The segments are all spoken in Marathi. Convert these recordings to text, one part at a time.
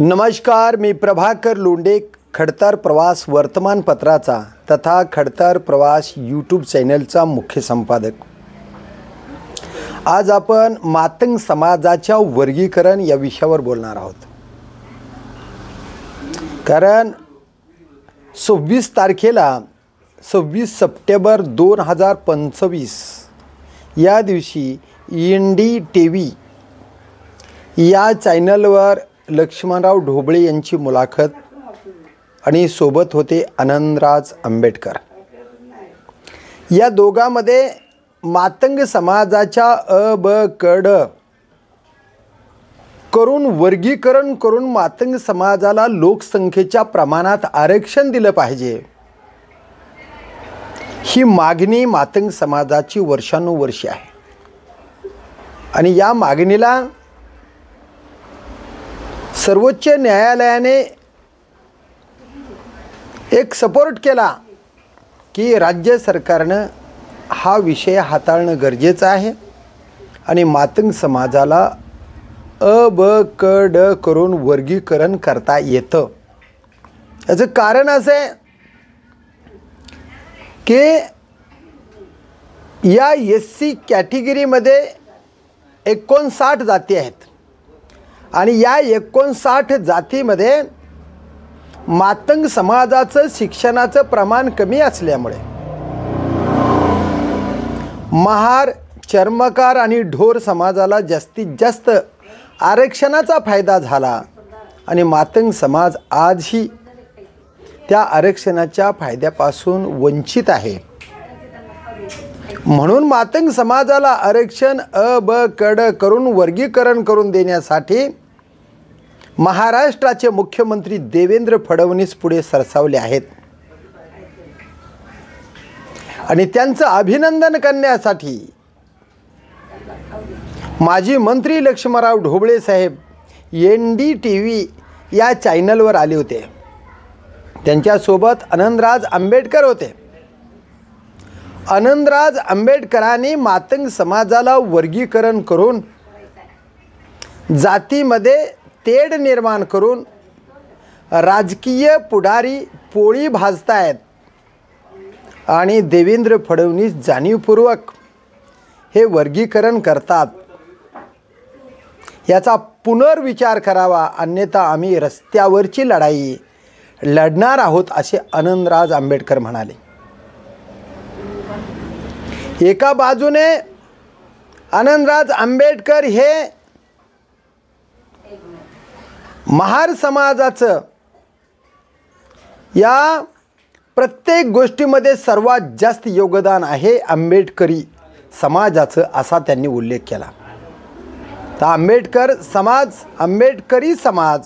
नमस्कार, मी प्रभाकर लोंढे, खडतर प्रवास वर्तमानपत्राचा तथा खडतर प्रवास यूट्यूब चॅनलचा मुख्य संपादक। आज आपण मातंग समाजाच्या वर्गीकरण या विषयावर बोलणार आहोत। कारण 26 तारखेला 26 सप्टेंबर 2025 या दिवशी NDTV या चॅनलवर लक्ष्मणराव ढोबळे यांची मुलाखत आणि सोबत होते आनंदराज आंबेडकर। या दोघांमध्ये मातंग समाजाच्या अ ब क ड करून वर्गीकरण करून मातंग समाजाला लोकसंख्येच्या प्रमाणात आरक्षण दिलं पाहिजे, ही मागणी मातंग समाजाची वर्षानुवर्षे आहे। आणि या मागणीला सर्वोच्च न्यायालयाने एक सपोर्ट केला की राज्य सरकारनं हा विषय हाताळणं गरजेचं आहे आणि मातंग समाजाला अ ब क ड करून वर्गीकरण करता येतं। याचं कारण असं आहे की या SC कॅटेगरीमध्ये 59 जाती आहेत आणि या 59 जातीमध्ये मातंग समाजाचं शिक्षणाचं प्रमाण कमी असल्यामुळे महार, चर्मकार आणि ढोर समाजाला जास्तीत जास्त आरक्षणाचा फायदा झाला आणि मातंग समाज आजही त्या आरक्षणाच्या फायद्यापासून वंचित आहे। म्हणून मातंग समाजाला आरक्षण अ ब क ड करून वर्गीकरण करून देण्यासाठी महाराष्ट्राचे मुख्यमंत्री देवेंद्र फडणवीस पुढे सरसावले आहेत आणि त्यांचं अभिनंदन करण्यासाठी माजी मंत्री लक्ष्मणराव ढोबळे साहेब NDTV या चॅनलवर आले होते। त्यांच्यासोबत आनंदराज आंबेडकर होते। आनंदराज आंबेडकरांनी मातंग समाजाला वर्गीकरण करून जातीमध्ये तेढ निर्माण करून राजकीय पुढारी पोळी भाजतायत आणि देवेंद्र फडणवीस जाणीवपूर्वक हे वर्गीकरण करतात, याचा पुनर्विचार करावा, अन्यथा आम्ही रस्त्यावरची लढाई लढणार आहोत, असे आनंदराज आंबेडकर म्हणाले। एका बाजूने आनंदराज आंबेडकर हे महार समाजाचं या प्रत्येक गोष्टीमध्ये सर्वात जास्त योगदान आहे आंबेडकरी समाजाचं, असा त्यांनी उल्लेख केला। तर आंबेडकरी समाज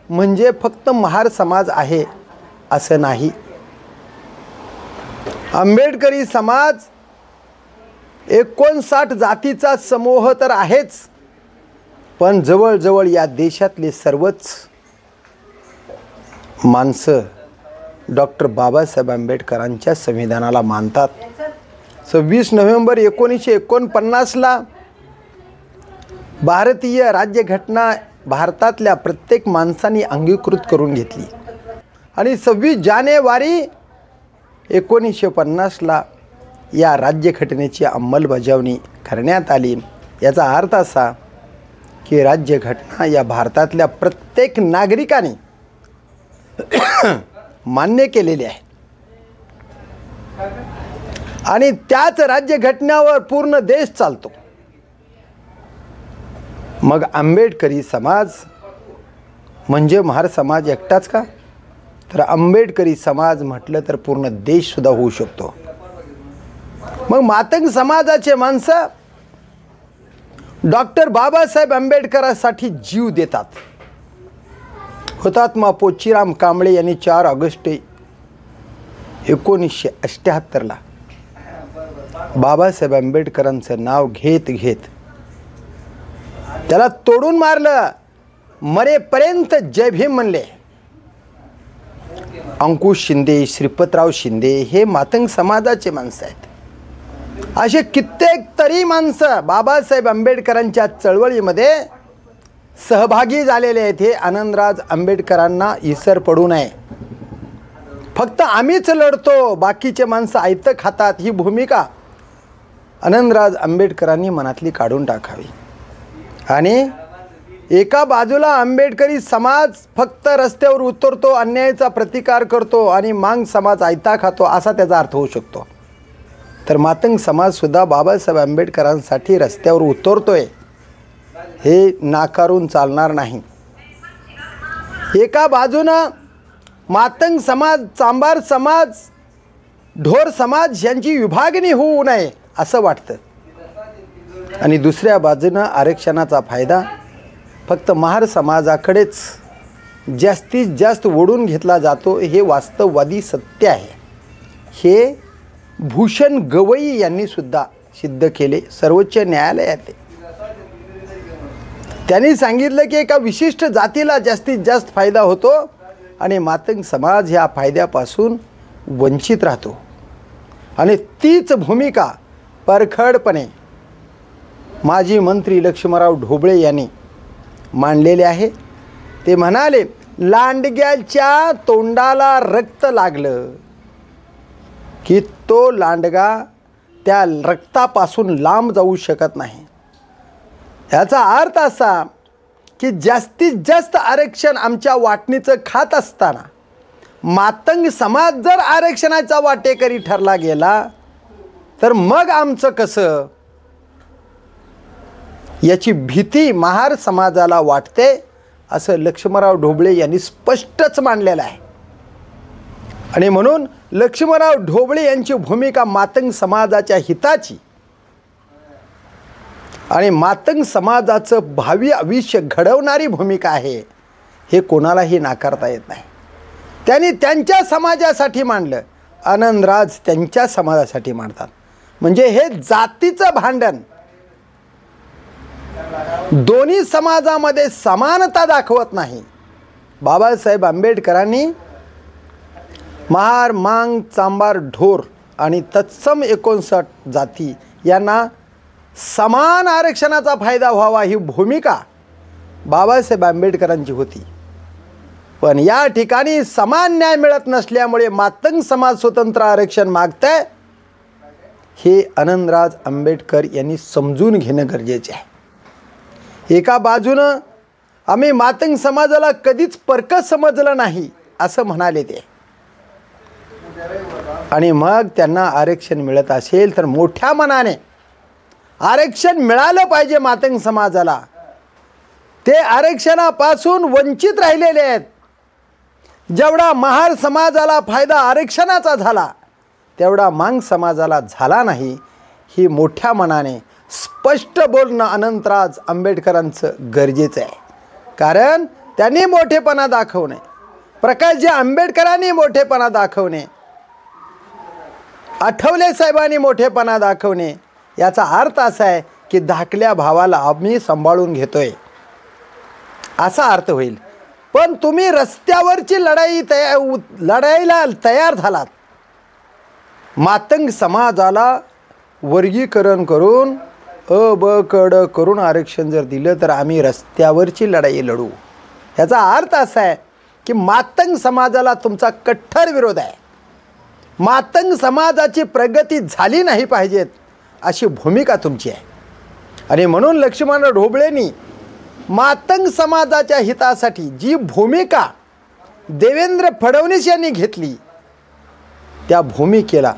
म्हणजे फक्त महार समाज आहे असं नाही। आंबेडकरी समाज 59 जातीचा समूह तर आहेच, पण जवळजवळ या देशातले सर्वच माणसं डॉक्टर बाबासाहेब आंबेडकरांच्या संविधानाला मानतात। 26 नोव्हेंबर 1949ला भारतीय राज्यघटना भारतातल्या प्रत्येक माणसाने अंगीकृत करून घेतली आणि 26 जानेवारी 1950ला या राज्यघटनेची अंमलबजावणी करण्यात आली। याचा अर्थ असा की राज्यघटना या भारतातल्या प्रत्येक नागरिकाने मान्य केलेली आहे आणि त्याच राज्यघटनेवर पूर्ण देश चालतो। मग आंबेडकरी समाज म्हणजे महार समाज एकटाच का? तर आंबेडकरी समाज म्हटलं तर पूर्ण देश सुद्धा होऊ शकतो। मग मातंग समाजाचे माणसं डॉक्टर बाबासाहेब आंबेडकरांसाठी जीव देतात। हुतात्मा पोचीराम कांबळे यांनी 4 ऑगस्ट 1978ला बाबासाहेब आंबेडकरांचं नाव घेत घेत त्याला तोडून मारलं, मरेपर्यंत जय भीम म्हणले। अंकुश शिंदे, श्रीपतराव शिंदे हे मातंग समाजाचे माणसं आहेत। असे कित्येक तरी माणसं बाबासाहेब आंबेडकरांच्या चळवळीमध्ये सहभागी झालेले आहेत हे आनंदराज आंबेडकरांना इसर पडू नये. फक्त आम्हीच लढतो, बाकीचे माणसं आयतं खातात, ही भूमिका आनंदराज आंबेडकरांनी मनातली काढून टाकावी. आणि एका बाजूला आंबेडकरी समाज फक्त रस्त्यावर उतरतो, अन्यायाचा प्रतिकार करतो आणि मांग समाज आयता खातो, असा त्याचा अर्थ होऊ शकतो. तर मातंग समाजसुद्धा बाबासाहेब आंबेडकरांसाठी रस्त्यावर उतरतोय, हे नाकारून चालणार नाही. एका बाजूनं मातंग समाज, चांभार समाज, ढोर समाज यांची विभागणी होऊ नये असं वाटतं. आणि दुसऱ्या बाजूनं आरक्षणाचा फायदा फक्त महार समाजाकडेच जास्तीत जास्त ओढून घेतला जातो, हे वास्तववादी सत्य आहे. हे भूषण गवई यांनी सुद्धा सिद्ध केले सर्वोच्च न्यायालयात. त्यांनी सांगितलं की एका विशिष्ट जातीला जास्तीत जास्त फायदा होतो आणि मातंग समाज ह्या फायद्यापासून वंचित राहतो. आणि तीच भूमिका परखडपणे माजी मंत्री लक्ष्मणराव ढोबळे यांनी मांडलेले आहे. ते म्हणाले, लांडग्याच्या तोंडाला रक्त लागलं की तो लांडगा त्या रक्तापासून लांब जाऊ शकत नाही. याचा अर्थ असा की जास्तीत जास्त आरक्षण आमच्या वाटणीचं खात असताना मातंग समाज जर आरक्षणाचा वाटेकरी ठरला गेला तर मग आमचं कसं, याची भीती महार समाजाला वाटते, असं लक्ष्मणराव ढोबळे यांनी स्पष्टच मांडलेलं आहे. आणि म्हणून लक्ष्मणराव ढोबळे यांची भूमिका मातंग समाजाच्या हिताची आणि मातंग समाजाचं भावी आयुष्य घडवणारी भूमिका आहे, हे कोणालाही नाकारता येत नाही. त्यांनी त्यांच्या समाजासाठी मांडलं, आनंदराज त्यांच्या समाजासाठी मांडतात. म्हणजे हे जातीचं भांडण, दोन्ही समाजामध्ये समानता दाखवत नाही. बाबासाहेब आंबेडकरांनी महार, मांग, चांभार, ढोर आणि तत्सम 59 जाती यांना समान आरक्षणाचा फायदा व्हावा, ही भूमिका बाबासाहेब आंबेडकरांची होती. पण या ठिकाणी समान न्याय मिळत नसल्यामुळे मातंग समाज स्वतंत्र आरक्षण मागतंय, हे आनंदराज आंबेडकर यांनी समजून घेणं गरजेचे आहे. एका बाजूनं आम्ही मातंग समाजाला कधीच परकं समजलं नाही असं म्हणाले ते, आणि मग त्यांना आरक्षण मिळत असेल तर मोठ्या मनाने आरक्षण मिळालं पाहिजे मातंग समाजाला. ते आरक्षणापासून वंचित राहिलेले आहेत. जेवढा महार समाजाला फायदा आरक्षणाचा झाला तेवढा मांग समाजाला झाला नाही, ही मोठ्या मनाने स्पष्ट बोलणं अनंतराज आंबेडकरांचं गरजेचं आहे. कारण त्यांनी मोठेपणा दाखवणे, प्रकाशजी आंबेडकरांनी मोठेपणा दाखवणे, आठवले साहेबांनी मोठेपणा दाखवणे, याचा अर्थ असा आहे की धाकल्या भावाला आम्ही सांभाळून घेतोय असा अर्थ होईल. पण तुम्ही रस्त्यावरची लढाईला तयार झालात. मातंग समाजाला वर्गीकरण करून अ ब क ड करून आरक्षण जर दिलं तर आम्ही रस्त्यावरची लढाई लढू. याचा अर्थ असा आहे की मातंग समाजाला तुमचा कठ्ठर विरोध आहे. मातंग समाजाची प्रगती झाली नाही पाहिजेत अशी भूमिका तुमची आहे. आणि म्हणून लक्ष्मणराव ढोबळेंनी मातंग समाजाच्या हितासाठी जी भूमिका देवेंद्र फडणवीस यांनी घेतली, त्या भूमिकेला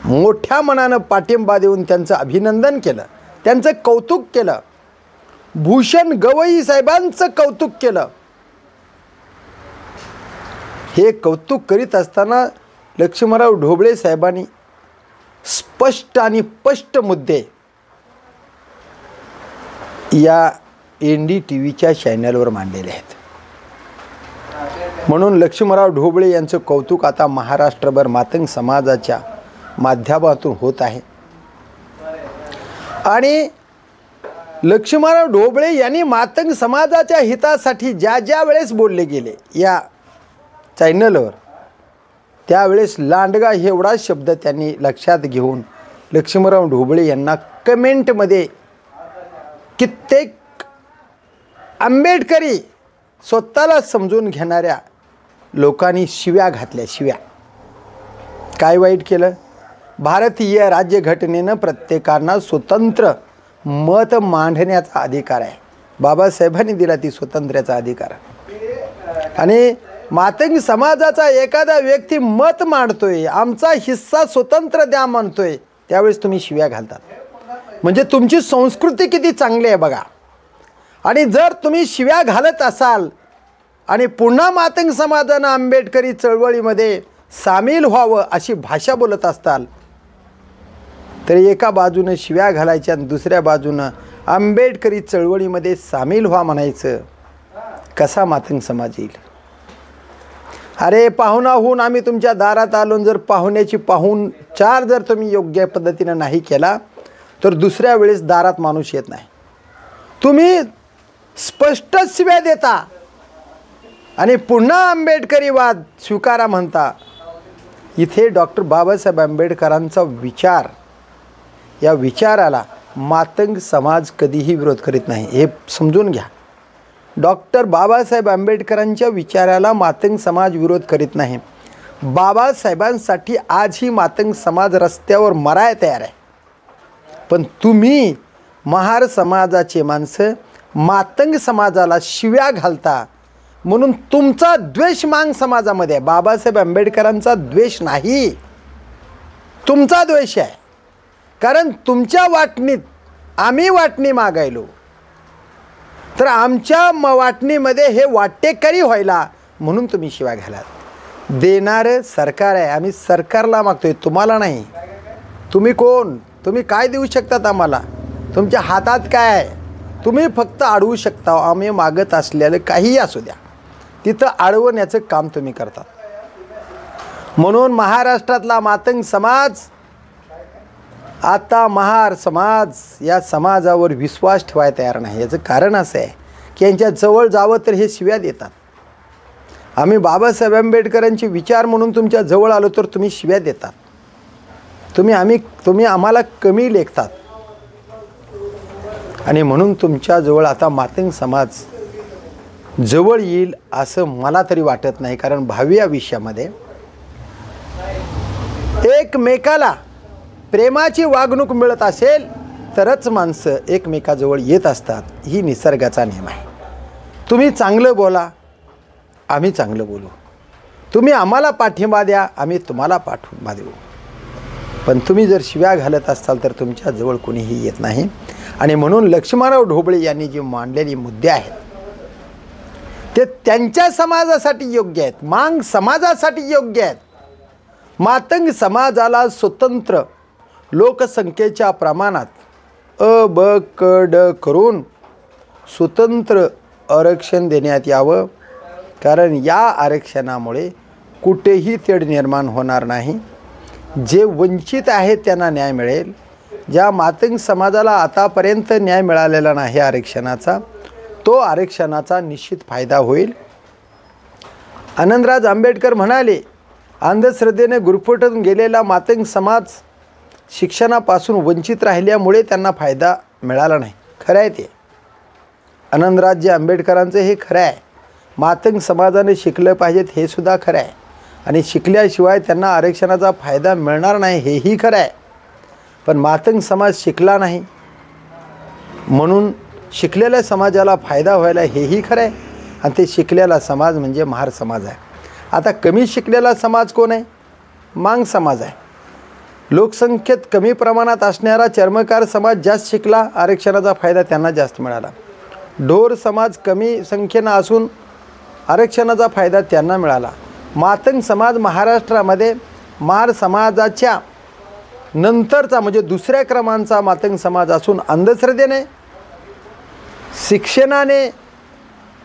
मोठ्या मनानं पाठिंबा देऊन त्यांचं अभिनंदन केलं, त्यांचं कौतुक केलं, भूषण गवई साहेबांचं कौतुक केलं. हे कौतुक करीत असताना लक्ष्मणराव ढोबळे साहेबांनी स्पष्ट आणि स्पष्ट मुद्दे या NDTVच्या चॅनलवर मांडलेले आहेत. म्हणून लक्ष्मणराव ढोबळे यांचं कौतुक आता महाराष्ट्रभर मातंग समाजाच्या माध्यमातून होत आहे. आणि लक्ष्मणराव ढोबळे यांनी मातंग समाजाच्या हितासाठी ज्या वेळेस बोलले गेले या चॅनलवर, त्यावेळेस लांडगा हे एवढा शब्द त्यांनी लक्षात घेऊन लक्ष्मणराव ढोबळे यांना कमेंटमध्ये कित्येक आंबेडकरी स्वतःला समजून घेणाऱ्या लोकांनी शिव्या घातल्या. शिव्या. काय वाईट केलं? भारतीय राज्यघटनेनं प्रत्येकांना स्वतंत्र मत मांडण्याचा अधिकार आहे. बाबासाहेबांनी दिला ती स्वातंत्र्याचा अधिकार. आणि मातंग समाजाचा एखादा व्यक्ती मत मांडतोय, आमचा हिस्सा स्वतंत्र द्या म्हणतोय, त्यावेळेस तुम्ही शिव्या घालतात. म्हणजे तुमची संस्कृती किती चांगली आहे बघा. आणि जर तुम्ही शिव्या घालत असाल आणि पुन्हा मातंग समाजानं आंबेडकरी चळवळीमध्ये सामील व्हावं अशी भाषा बोलत असताल, तर एका बाजूनं शिव्या घालायच्या आणि दुसऱ्या बाजूनं आंबेडकरी चळवळीमध्ये सामील व्हा म्हणायचं, कसा मातंग समाज येईल? अरे पाहुणा होऊन आम्ही तुमच्या दारात आलो, जर पाहुण्याची पाहुणचार जर तुम्ही योग्य पद्धतीनं नाही केला तर दुसऱ्या वेळेस दारात माणूस येत नाही. तुम्ही स्पष्ट शिव्या देता आणि पुन्हा आंबेडकरीवाद स्वीकारा म्हणता. इथे डॉक्टर बाबासाहेब आंबेडकरांचा विचार, या विचाराला मातंग समाज कधीही विरोध करीत नाही, हे समजून घ्या. डॉक्टर बाबासाहेब आंबेडकरांच्या विचाराला मातंग समाज विरोध करीत नाही. बाबासाहेबांसाठी आजही मातंग समाज रस्त्यावर मराय तयार आहे. पण तुम्ही महार समाजाचे माणसं मातंग समाजाला शिव्या घालता म्हणून तुमचा द्वेष मांग समाजामध्ये आहे. बाबासाहेब आंबेडकरांचा द्वेष नाही, तुमचा द्वेष आहे. कारण तुमच्या वाटणीत आम्ही वाटणी मागायलो, तर आमच्या वाटणीमध्ये हे वाटेकरी व्हायला म्हणून तुम्ही शिव्या घालात. देणारं सरकार आहे, आम्ही सरकारला मागतोय, तुम्हाला नाही. तुम्ही कोण? तुम्ही काय देऊ शकतात आम्हाला? तुमच्या हातात काय आहे? तुम्ही फक्त अडवू शकता. आम्ही मागत असलेलं काहीही असू द्या, तिथं अडवण्याचं काम तुम्ही करतात. म्हणून महाराष्ट्रातला मातंग समाज आता महार समाज या समाजावर विश्वास ठेवायला तयार नाही. याचं कारण असं आहे की यांच्या जवळ जावं तर हे शिव्या देतात. आम्ही बाबासाहेब आंबेडकरांचे विचार म्हणून तुमच्या जवळ आलो तर तुम्ही शिव्या देतात. तुम्ही आम्हाला कमी लेखतात. आणि म्हणून तुमच्याजवळ आता मातंग समाज जवळ येईल असं मला तरी वाटत नाही. कारण भावी आयुष्यामध्ये एकमेकाला प्रेमाची वागणूक मिळत असेल तरच माणसं एकमेकाजवळ येत असतात. ही निसर्गाचा नियम आहे. तुम्ही चांगलं बोला, आम्ही चांगलं बोलू. तुम्ही आम्हाला पाठिंबा द्या, आम्ही तुम्हाला पाठिंबा देऊ. पण तुम्ही जर शिव्या घालत असाल तर तुमच्याजवळ कोणीही येत नाही. आणि म्हणून लक्ष्मणराव ढोबळे यांनी जे मांडलेले मुद्दे आहेत ते त्यांच्या समाजासाठी योग्य आहेत, मांग समाजासाठी योग्य आहेत. मातंग समाजाला स्वतंत्र लोकसंख्येच्या प्रमाणात ब क ड करून स्वतंत्र आरक्षण देण्यात यावं. कारण या आरक्षणामुळे कुठेही तेढ निर्माण होणार नाही. जे वंचित आहेत त्यांना न्याय मिळेल. ज्या मातंग समाजाला आतापर्यंत न्याय मिळालेला नाही आरक्षणाचा, तो आरक्षणाचा निश्चित फायदा होईल. आनंदराज आंबेडकर म्हणाले, अंधश्रद्धेने गुरफटून गेलेला मातंग समाज शिक्षणापासून वंचित राहिल्यामुळे त्यांना फायदा मिळाला नाही. खरं आहे ते. आनंदराज आंबेडकरांचं हे खरं आहे. मातंग समाजाने शिकलं पाहिजेत हे सुद्धा खरं आहे. आणि शिकल्याशिवाय त्यांना आरक्षणाचा फायदा मिळणार नाही हेही खरं आहे. पण मातंग समाज शिकला नाही म्हणून शिकलेल्या समाजाला फायदा व्हायला हेही खरं आहे. आणि ते शिकलेला समाज म्हणजे महार समाज आहे. आता कमी शिकलेला समाज कोण आहे? मांग समाज आहे. लोकसंख्येत कमी प्रमाणात असणारा चर्मकार समाज जास्त शिकला, आरक्षणाचा फायदा त्यांना जास्त मिळाला. ढोर समाज कमी संख्येनं असून आरक्षणाचा फायदा त्यांना मिळाला. मातंग समाज महाराष्ट्रामध्ये महार समाजाच्या नंतरचा म्हणजे दुसऱ्या क्रमांकाचा मातंग समाज असून अंधश्रद्धेने शिक्षणाने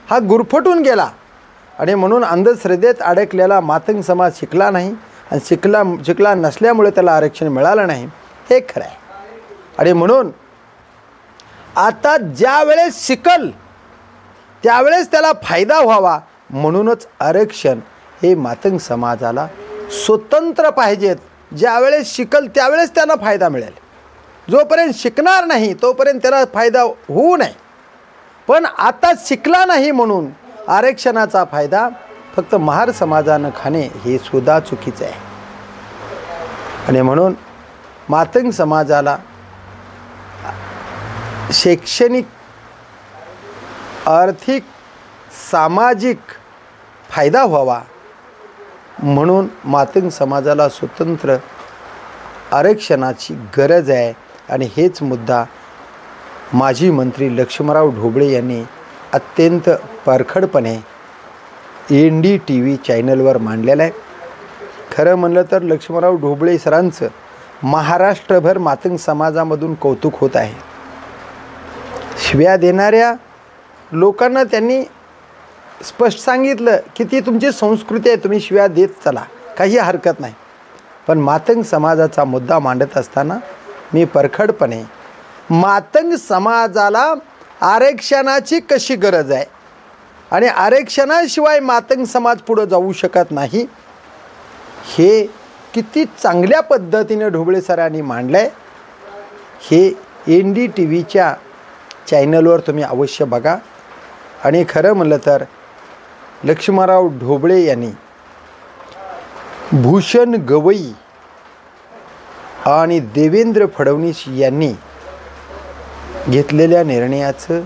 हा गुरफटून गेला. आणि म्हणून अंधश्रद्धेत अडकलेला मातंग समाज शिकला नाही आणि शिकला नसल्यामुळे त्याला आरक्षण मिळालं नाही हे खरं आहे. आणि म्हणून आता ज्या वेळेस शिकल त्यावेळेस त्याला फायदा व्हावा म्हणूनच आरक्षण हे मातंग समाजाला स्वतंत्र पाहिजेत. ज्यावेळेस शिकल त्यावेळेस त्याला फायदा मिळेल. जोपर्यंत शिकणार नाही तोपर्यंत त्याला फायदा होऊ नये. पण आता शिकला नाही म्हणून आरक्षणाचा फायदा फक्त महार समाजानं खाणे हे सुद्धा चुकीचं आहे. आणि म्हणून मातंग समाजाला शैक्षणिक, आर्थिक, सामाजिक फायदा व्हावा म्हणून मातंग समाजाला स्वतंत्र आरक्षणाची गरज आहे. आणि हेच मुद्दा माजी मंत्री लक्ष्मणराव ढोबळे यांनी अत्यंत परखडपणे NDTV चॅनलवर मांडलेलं आहे. खरं म्हणलं तर लक्ष्मणराव ढोबळे सरांचं महाराष्ट्रभर मातंग समाजामधून कौतुक होत आहे. शिव्या देणाऱ्या लोकांना त्यांनी स्पष्ट सांगितलं की ती तुमची संस्कृती आहे, तुम्ही शिव्या देत चला, काही हरकत नाही. पण मातंग समाजाचा मुद्दा मांडत असताना मी परखडपणे मातंग समाजाला आरक्षणाची कशी गरज आहे आणि आरक्षणाशिवाय मातंग समाज पुढं जाऊ शकत नाही हे किती चांगल्या पद्धतीने ढोबळे सरांनी मांडलं आहे. हे NDTVच्या चॅनलवर तुम्ही अवश्य बघा. आणि खरं म्हणलं तर लक्ष्मणराव ढोबळे यांनी भूषण गवई आणि देवेंद्र फडणवीस यांनी घेतलेल्या निर्णयाचं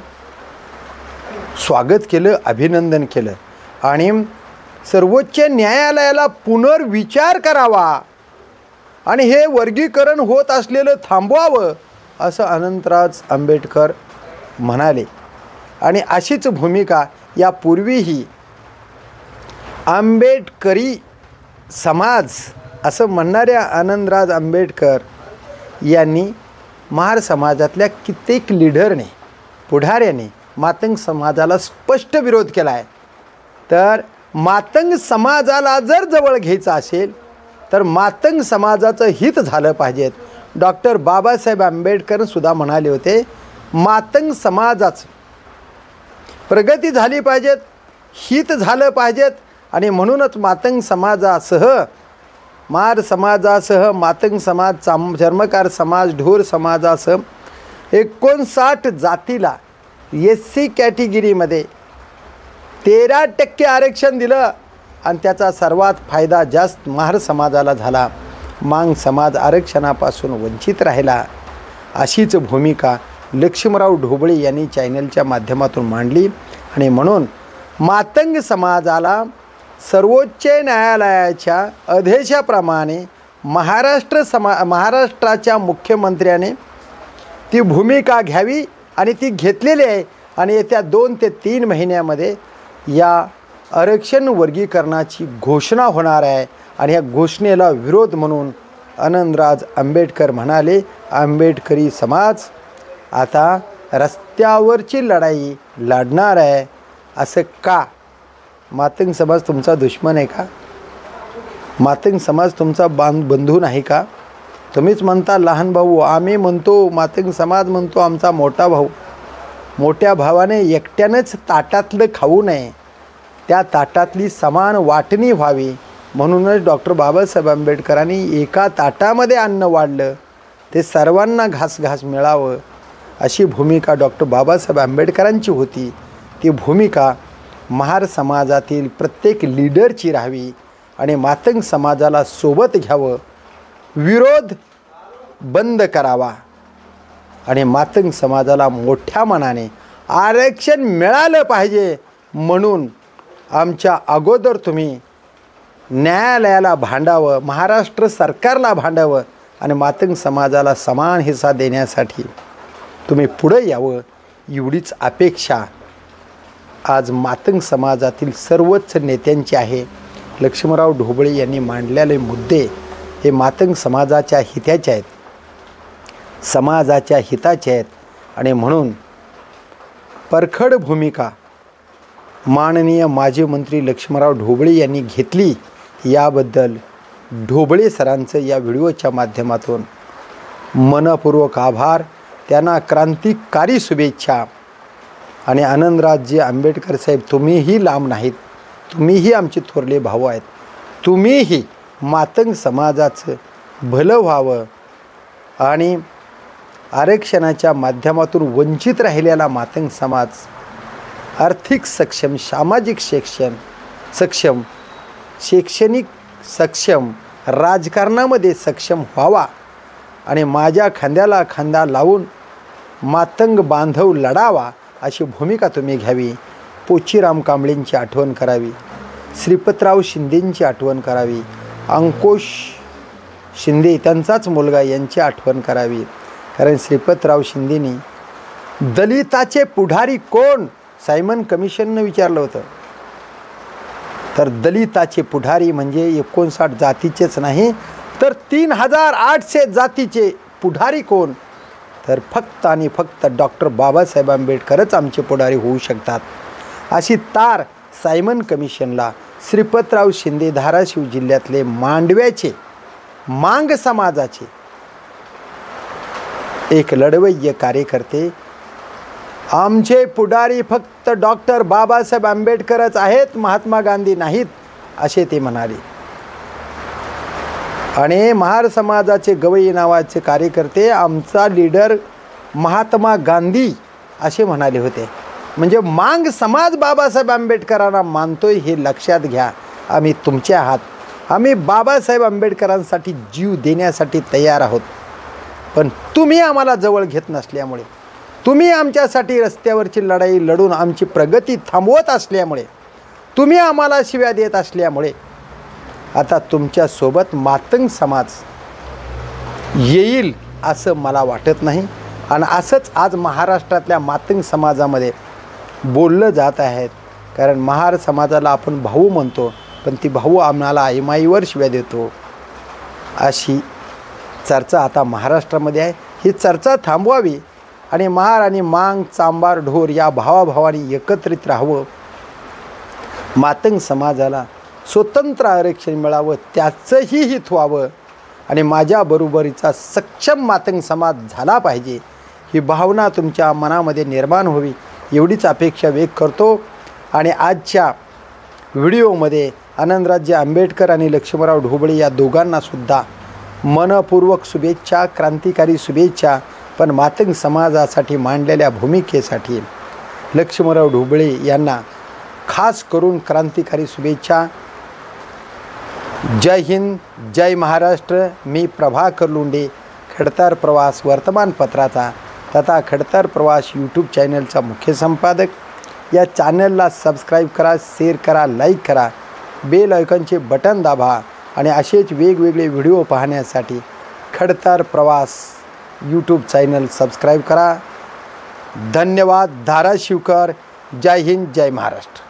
स्वागत केलं, अभिनंदन केलं आणि सर्वोच्च न्यायालयाला पुनर्विचार करावा आणि हे वर्गीकरण होत असलेलं थांबवावं असं अनंतराज आंबेडकर म्हणाले. आणि अशीच भूमिका यापूर्वीही आंबेडकरी समाज असं म्हणणाऱ्या आनंदराज आंबेडकर यांनी महार समाजातल्या कित्येक लीडरने, पुढाऱ्याने मातंग समाजाला स्पष्ट विरोध केला आहे. तर मातंग समाजाला जर जवळ घ्यायचं असेल तर मातंग समाजाचं हित झालं पाहिजे. डॉक्टर बाबासाहेब आंबेडकर सुद्धा म्हणाले होते मातंग समाजाचं प्रगती झाली पाहिजेत, हित झालं पाहिजेत. आणि म्हणूनच मातंग समाजासह, महार समाजासह मातंग समाज, चर्मकार समाज, ढोर समाजासह 59 जातीला SC कॅटेगरीमध्ये 13% आरक्षण दिलं आणि त्याचा सर्वात फायदा जास्त महार समाजाला झाला. मांग समाज आरक्षणापासून वंचित राहिला. अशीच भूमिका लक्ष्मणराव ढोबळे यांनी चॅनलच्या माध्यमातून मांडली. आणि म्हणून मातंग समाजाला सर्वोच्च न्यायालयाच्या आदेशाप्रमाणे महाराष्ट्राच्या मुख्यमंत्र्याने ती भूमिका घ्यावी आणि ती घेतलेली आहे. आणि येत्या 2 ते 3 महिन्यामध्ये या आरक्षण वर्गीकरणाची घोषणा होणार आहे. आणि या घोषणेला विरोध म्हणून आनंदराज आंबेडकर म्हणाले आंबेडकरी समाज आता रस्त्यावरची लढाई लढणार आहे. असं का? मातंग समाज तुमचा दुश्मन आहे का? मातंग समाज तुमचा बंधू नाही का? तुम्हीच म्हणता लहान भाऊ, आम्ही म्हणतो मातंग समाज म्हणतो आमचा मोठा भाऊ. मोठ्या भावाने एकट्यानंच ताटातलं खाऊ नये, त्या ताटातली समान वाटणी व्हावी म्हणूनच डॉक्टर बाबासाहेब आंबेडकरांनी एका ताटामध्ये अन्न वाढलं, ते सर्वांना घास मिळावं अशी भूमिका डॉक्टर बाबासाहेब आंबेडकरांची होती. ती भूमिका महार समाजातील प्रत्येक लीडरची राहावी आणि मातंग समाजाला सोबत घ्यावं, विरोध बंद करावा आणि मातंग समाजाला मोठ्या मनाने आरक्षण मिळालं पाहिजे म्हणून आमच्या अगोदर तुम्ही न्यायालयाला भांडावं, महाराष्ट्र सरकारला भांडावं आणि मातंग समाजाला समान हिस्सा देण्यासाठी तुम्ही पुढे यावं एवढीच अपेक्षा आज मातंग समाजातील सर्वच नेत्यांची आहे. लक्ष्मणराव ढोबळे यांनी मांडलेले मुद्दे हे मातंग समाजाच्या हिताचे आहेत, समाजाच्या हिताचे आहेत. आणि म्हणून परखड भूमिका माननीय माजी मंत्री लक्ष्मणराव ढोबळे यांनी घेतली. याबद्दल ढोबळे सरांचं या व्हिडिओच्या माध्यमातून मनपूर्वक आभार, त्यांना क्रांतिकारी शुभेच्छा. आणि आनंदराजजी आंबेडकर साहेब, तुम्हीही लांब नाहीत, तुम्हीही आमचे थोरले भाऊ आहेत. तुम्हीही मातंग समाजाचं भलं व्हावं आणि आरक्षणाच्या माध्यमातून वंचित राहिलेला मातंग समाज आर्थिक सक्षम, सामाजिक सक्षम, शैक्षणिक सक्षम, राजकारणामध्ये सक्षम व्हावा आणि माझ्या खांद्याला खांदा लावून मातंग बांधव लढावा अशी भूमिका तुम्ही घ्यावी. पोचीराम कांबळेंची आठवण करावी, श्रीपतराव शिंदेंची आठवण करावी, अंकुश शिंदे त्यांचाच मुलगा यांची आठवण करावी. कारण श्रीपतराव शिंदेंनी दलिताचे पुढारी कोण सायमन कमिशननं विचारलं होतं. तर दलिताचे पुढारी म्हणजे 59 जातीचेच नाही तर 3800 जातीचे पुढारी कोण, तर फक्त आणि फक्त डॉक्टर बाबासाहेब आंबेडकरच आमचे पुढारी होऊ शकतात अशी तार सायमन कमिशनला श्रीपतराव शिंदे धाराशिव जिल्ह्यातले मांडव्याचे मांग समाजाचे एक लढवय्य कार्यकर्ते, आमचे पुढारी फक्त डॉक्टर बाबासाहेब आंबेडकरच आहेत, महात्मा गांधी नाहीत असे ते म्हणाले. आणि महार समाजाचे गवई नावाचे कार्यकर्ते आमचा लीडर महात्मा गांधी असे म्हणाले होते. म्हणजे मांग समाज बाबासाहेब आंबेडकरांना मानतोय हे लक्षात घ्या. आम्ही तुमचे आहात, आम्ही बाबासाहेब आंबेडकरांसाठी जीव देण्यासाठी तयार आहोत. पण तुम्ही आम्हाला जवळ घेत नसल्यामुळे, तुम्ही आमच्यासाठी रस्त्यावरची लढाई लढून आमची प्रगती थांबवत असल्यामुळे, तुम्ही आम्हाला शिव्या देत असल्यामुळे आता तुमच्यासोबत मातंग समाज येईल असं मला वाटत नाही. आणि असंच आज महाराष्ट्रातल्या मातंग समाजामध्ये बोललं जात आहेत. कारण महार समाजाला आपण भाऊ म्हणतो, पण ती भाऊ आम्हाला आईमाईवर शिव्या देतो अशी चर्चा आता महाराष्ट्रामध्ये आहे. ही चर्चा थांबवावी आणि महार आणि मांग, चांबार, ढोर या भावाभावांनी एकत्रित राहावं. मातंग समाजाला स्वतंत्र आरक्षण मिळावं त्याचंही हित व्हावं आणि माझ्याबरोबरीचा सक्षम मातंग समाज झाला पाहिजे ही भावना तुमच्या मनामध्ये निर्माण व्हावी एवढीच अपेक्षा व्यक्त करतो. आणि आजच्या व्हिडिओमध्ये आनंदराजे आंबेडकर आणि लक्ष्मणराव ढोबळे या दोघांनासुद्धा मनपूर्वक शुभेच्छा, क्रांतिकारी शुभेच्छा. पण मातंग समाजासाठी मांडलेल्या भूमिकेसाठी लक्ष्मणराव ढोबळे यांना खास करून क्रांतिकारी शुभेच्छा. जय हिंद, जय महाराष्ट्र. मी प्रभाकर लोंढे, खडतर प्रवास वर्तमानपत्राचा तथा खडतर प्रवास यूट्यूब चॅनलचा मुख्य संपादक. या चॅनलला सबस्क्राईब करा, शेअर करा, लाईक करा, बेल आयकॉनचे बटन दाबा आणि असेच वेगवेगळे व्हिडिओ पाहण्यासाठी खडतर प्रवास यूट्यूब चॅनल सबस्क्राईब करा. धन्यवाद. धाराशिवकर. जय हिंद, जय महाराष्ट्र.